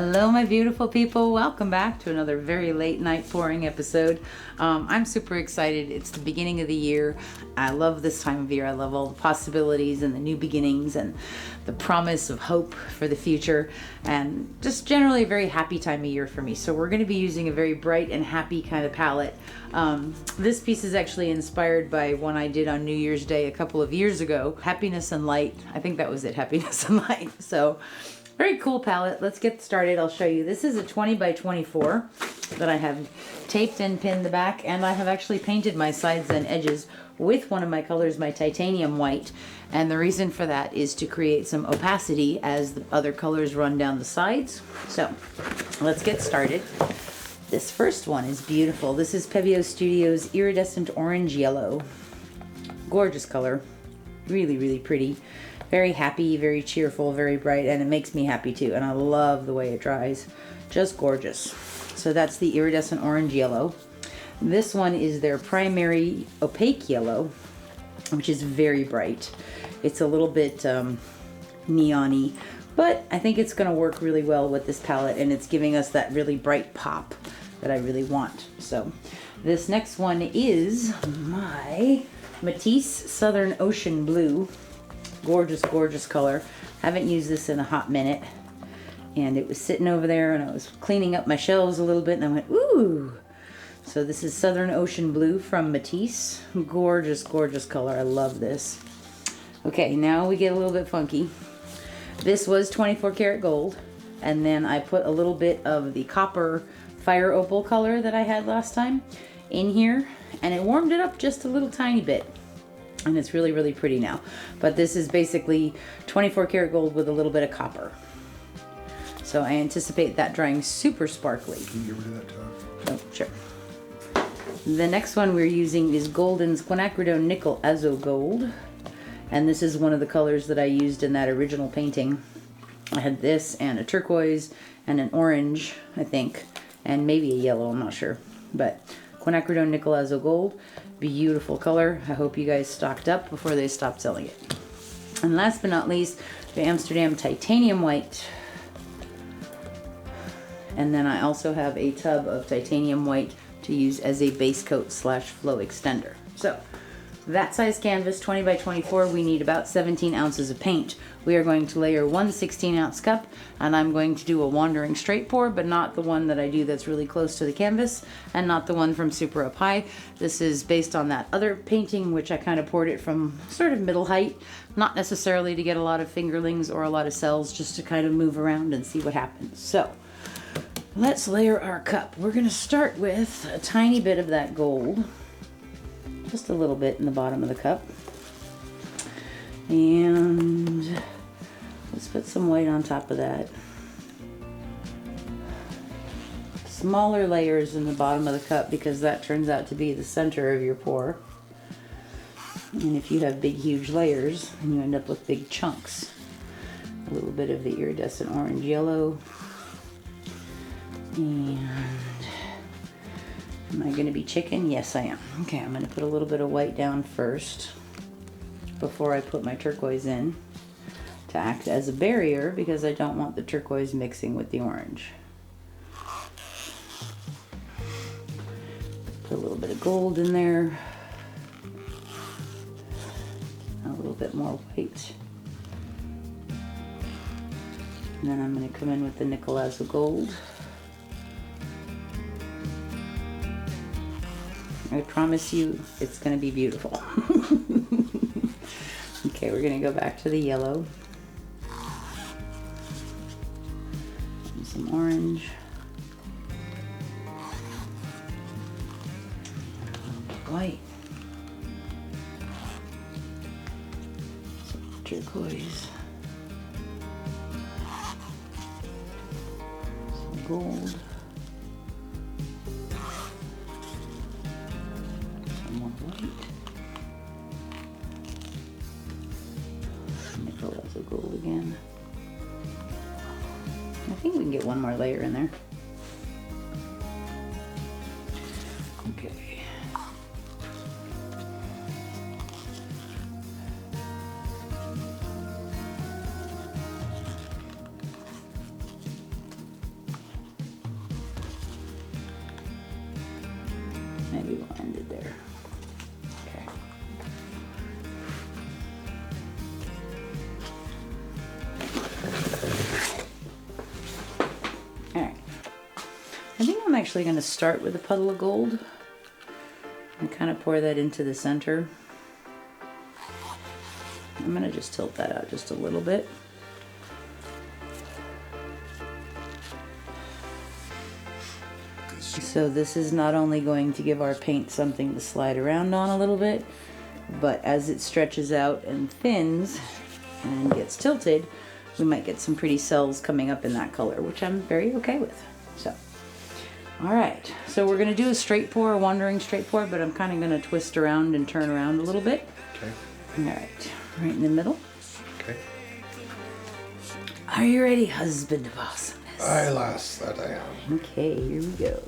Hello my beautiful people, welcome back to another very late night pouring episode. I'm super excited. It's the beginning of the year. I love this time of year. I love all the possibilities and the new beginnings and the promise of hope for the future, and just generally a very happy time of year for me. So we're going to be using a very bright and happy kind of palette. This piece is actually inspired by one I did on New Year's Day a couple of years ago, Happiness and Light. I think that was it, Happiness and Light. So very cool palette. Let's get started. I'll show you. This is a 20 by 24 that I have taped and pinned the back, and I have actually painted my sides and edges with one of my colors, my titanium white. And the reason for that is to create some opacity as the other colors run down the sides. So let's get started. This first one is beautiful. This is Pebeo Studios Iridescent Orange Yellow. Gorgeous color. Really, really pretty. Very happy, very cheerful, very bright, and it makes me happy too. And I love the way it dries. Just gorgeous. So that's the Iridescent Orange Yellow. This one is their primary Opaque Yellow, which is very bright. It's a little bit neon-y, but I think it's going to work really well with this palette, and it's giving us that really bright pop that I really want. So this next one is my Matisse Southern Ocean Blue. Gorgeous, gorgeous color. Haven't used this in a hot minute, and it was sitting over there, and I was cleaning up my shelves a little bit, and I went, ooh. So this is Southern Ocean Blue from Matisse. Gorgeous, gorgeous color. I love this. Okay, now we get a little bit funky. This was 24 karat gold, and then I put a little bit of the copper fire opal color that I had last time in here, and it warmed it up just a little tiny bit. And it's really, really pretty now. But this is basically 24 karat gold with a little bit of copper. So I anticipate that drying super sparkly. Can you get rid of that top? Oh, sure. The next one we're using is Golden's Quinacridone Nickel Azo Gold. And this is one of the colors that I used in that original painting. I had this and a turquoise and an orange, I think. And maybe a yellow, I'm not sure. But Quinacridone Nickel Azo Gold. Beautiful color. I hope you guys stocked up before they stopped selling it. And last but not least, the Amsterdam Titanium White. And then I also have a tub of titanium white to use as a base coat slash flow extender. So that size canvas, 20 by 24, we need about 17 ounces of paint. We are going to layer one 16-ounce cup, and I'm going to do a wandering straight pour, but not the one that I do that's really close to the canvas, and not the one from super up high. This is based on that other painting, which I kind of poured it from sort of middle height, not necessarily to get a lot of fingerlings or a lot of cells, just to kind of move around and see what happens. So let's layer our cup. We're going to start with a tiny bit of that gold. Just a little bit in the bottom of the cup. And let's put some white on top of that. Smaller layers in the bottom of the cup, because that turns out to be the center of your pour. And if you have big, huge layers, then you end up with big chunks. A little bit of the iridescent orange yellow. And am I going to be chicken? Yes, I am. Okay, I'm going to put a little bit of white down first before I put my turquoise in to act as a barrier, because I don't want the turquoise mixing with the orange. Put a little bit of gold in there. A little bit more white. And then I'm going to come in with the Nickel Azo Gold. I promise you it's going to be beautiful. Okay, we're going to go back to the yellow. And some orange. White. Some turquoise. Some gold. Azo Gold again. I think we can get one more layer in there. Okay. Maybe we'll end it there. Okay. All right. I think I'm actually going to start with a puddle of gold and kind of pour that into the center. I'm going to just tilt that out just a little bit. So this is not only going to give our paint something to slide around on a little bit, but as it stretches out and thins and gets tilted, we might get some pretty cells coming up in that color, which I'm very okay with. So, all right, so we're gonna do a straight pour, a wandering straight pour, but I'm kind of gonna twist around and turn around a little bit. Okay. All right, right in the middle. Okay. Are you ready, husband of awesomeness? Aye, lass, that I am. Okay, here we go.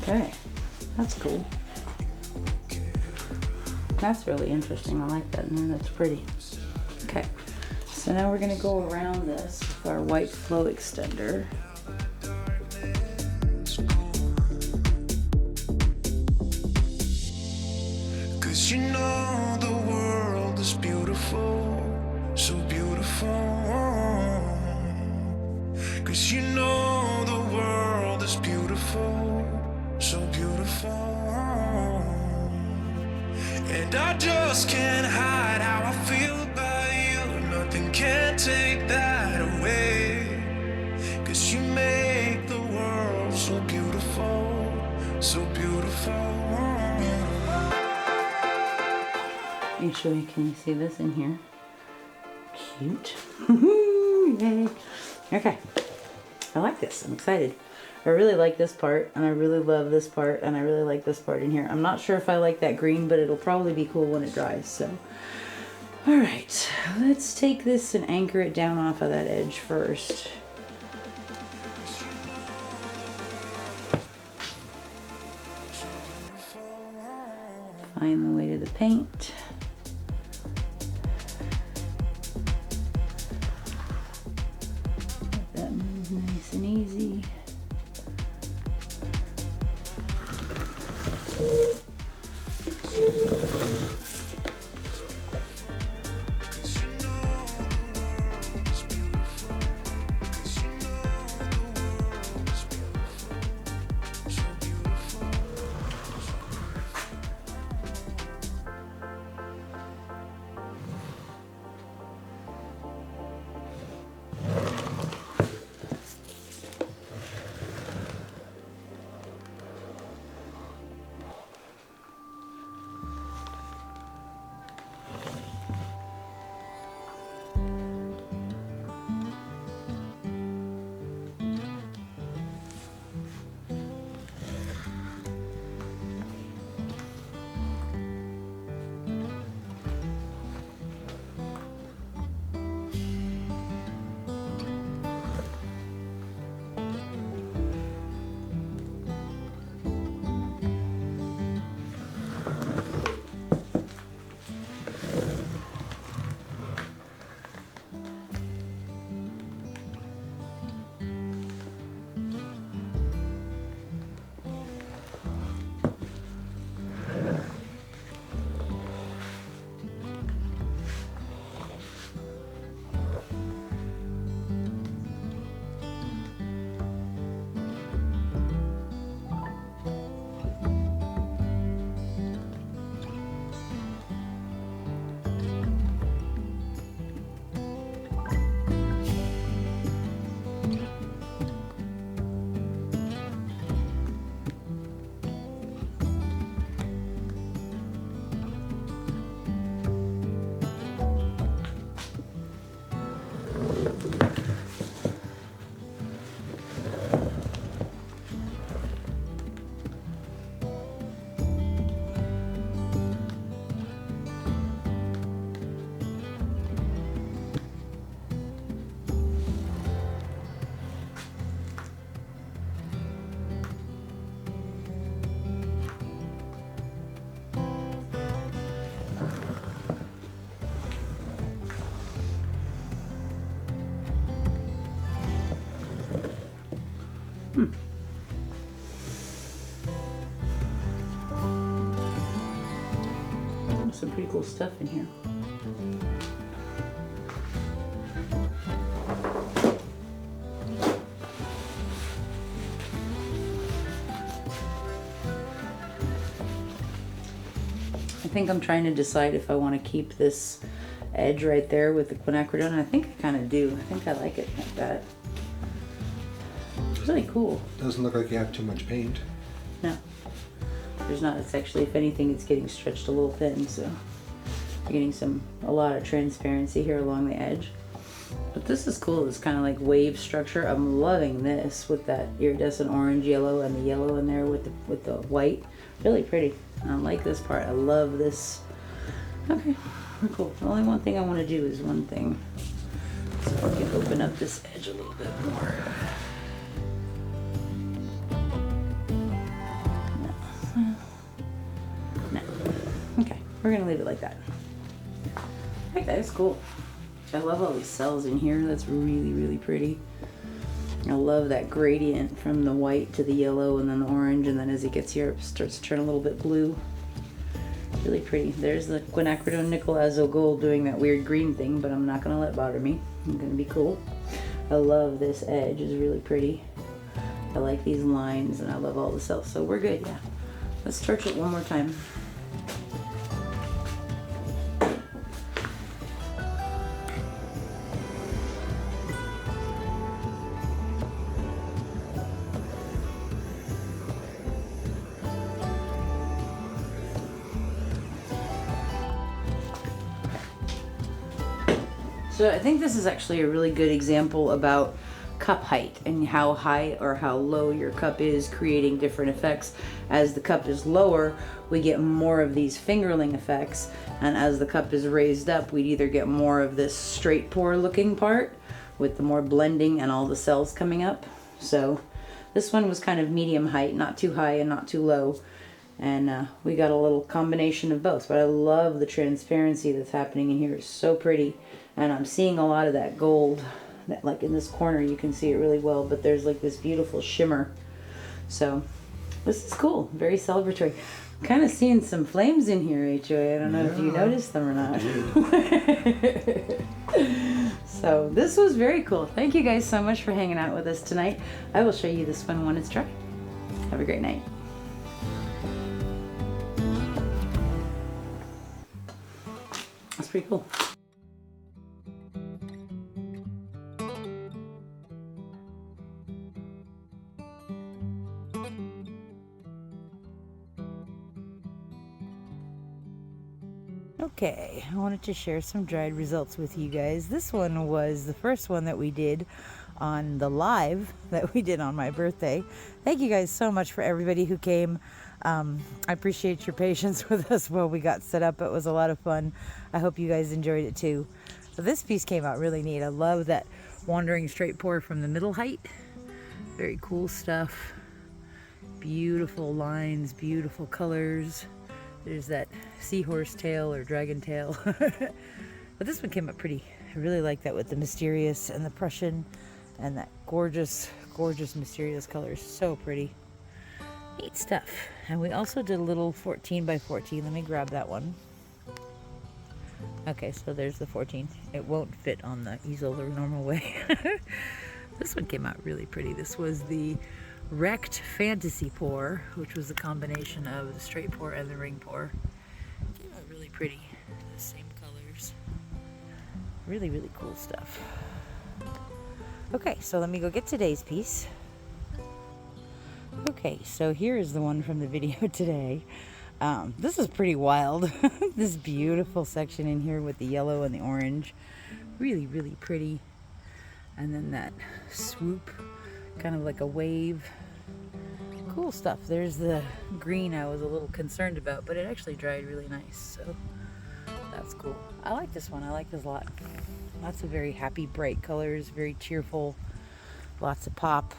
Okay, that's cool. That's really interesting. I like that. And that's pretty. Okay, so now we're gonna go around this with our white flow extender. Cause you know the world is beautiful, so beautiful. Cause you know the world is beautiful, so beautiful. And I just can't hide how I feel about you. Nothing can take that away. Cause you make the world so beautiful, so beautiful. Actually, can you see this in here? Cute. Yay. Okay, I like this. I'm excited. I really like this part, and I really love this part, and I really like this part in here. I'm not sure if I like that green, but it'll probably be cool when it dries. So, all right, let's take this and anchor it down off of that edge first. Find the way to the paint. Let that move nice and easy. some pretty cool stuff in here. I think I'm trying to decide if I want to keep this edge right there with the quinacridone, and I think I kind of do. I think I like it like that. It's really cool. Doesn't look like you have too much paint. No, there's not. It's actually, if anything, it's getting stretched a little thin, so you're getting a lot of transparency here along the edge. But this is cool. It's kind of like wave structure. I'm loving this with that iridescent orange, yellow, and the yellow in there with the white. Really pretty. I like this part. I love this. Okay, cool. The only one thing I want to do is one thing. So I can open up this edge a little bit more. No. Okay, we're gonna leave it like that. I think that is cool. I love all these cells in here. That's really, really pretty. I love that gradient from the white to the yellow and then the orange, and then as it gets here, it starts to turn a little bit blue. Really pretty. There's the quinacridone nickel Azo Gold doing that weird green thing, but I'm not gonna let it bother me. I'm gonna be cool. I love this edge. It's really pretty. I like these lines, and I love all the cells. So we're good, yeah. Let's torch it one more time. So I think this is actually a really good example about cup height and how high or how low your cup is, creating different effects. As the cup is lower, we get more of these fingerling effects, and as the cup is raised up, we'd either get more of this straight pour looking part with the more blending and all the cells coming up. So this one was kind of medium height, not too high and not too low, and we got a little combination of both. But I love the transparency that's happening in here. It's so pretty. And I'm seeing a lot of that gold, that like in this corner you can see it really well, but there's like this beautiful shimmer. So this is cool, very celebratory. I'm kind of seeing some flames in here, HOA. I don't know if you noticed them or not. So this was very cool. Thank you guys so much for hanging out with us tonight. I will show you this one when it's dry. Have a great night. That's pretty cool. Okay, I wanted to share some dried results with you guys. This one was the first one that we did on the live that we did on my birthday. Thank you guys so much for everybody who came. I appreciate your patience with us while we got set up. It was a lot of fun. I hope you guys enjoyed it too. But this piece came out really neat. I love that wandering straight pour from the middle height. Very cool stuff. Beautiful lines, beautiful colors. There's that seahorse tail or dragon tail. But this one came up pretty. I really like that with the mysterious and the Prussian and that gorgeous, gorgeous mysterious colors. So pretty. Neat stuff. And we also did a little 14 by 14. Let me grab that one. Okay, so there's the 14. It won't fit on the easel the normal way. This one came out really pretty. This was the Wrecked Fantasy Pour, which was a combination of the straight pour and the ring pour. Came out really pretty. The same colors. Really, really cool stuff. Okay, so let me go get today's piece. Okay, so here is the one from the video today. This is pretty wild. This beautiful section in here with the yellow and the orange. Really, really pretty. And then that swoop, kind of like a wave. Cool stuff. There's the green I was a little concerned about, but it actually dried really nice, so that's cool. I like this one. I like this a lot. Lots of very happy, bright colors, very cheerful, lots of pop.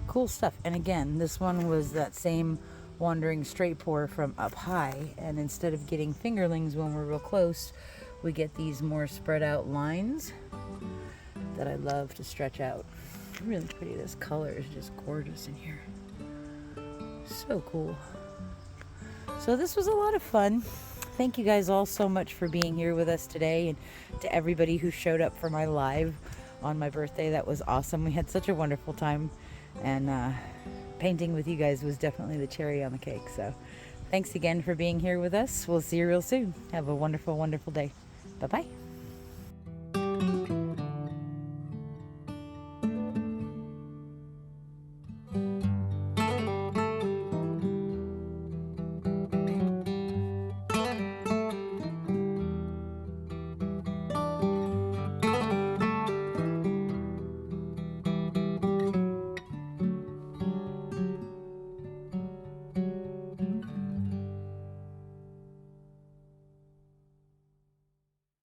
Cool stuff. And again, this one was that same wandering straight pour from up high, and instead of getting fingerlings when we're real close, we get these more spread out lines that I love to stretch out. Really pretty. This color is just gorgeous in here. So cool. So this was a lot of fun. thank you guys all so much for being here with us today, and to everybody who showed up for my live on my birthday. That was awesome. We had such a wonderful time, and painting with you guys was definitely the cherry on the cake. So thanks again for being here with us. We'll see you real soon. Have a wonderful, wonderful day. Bye-bye.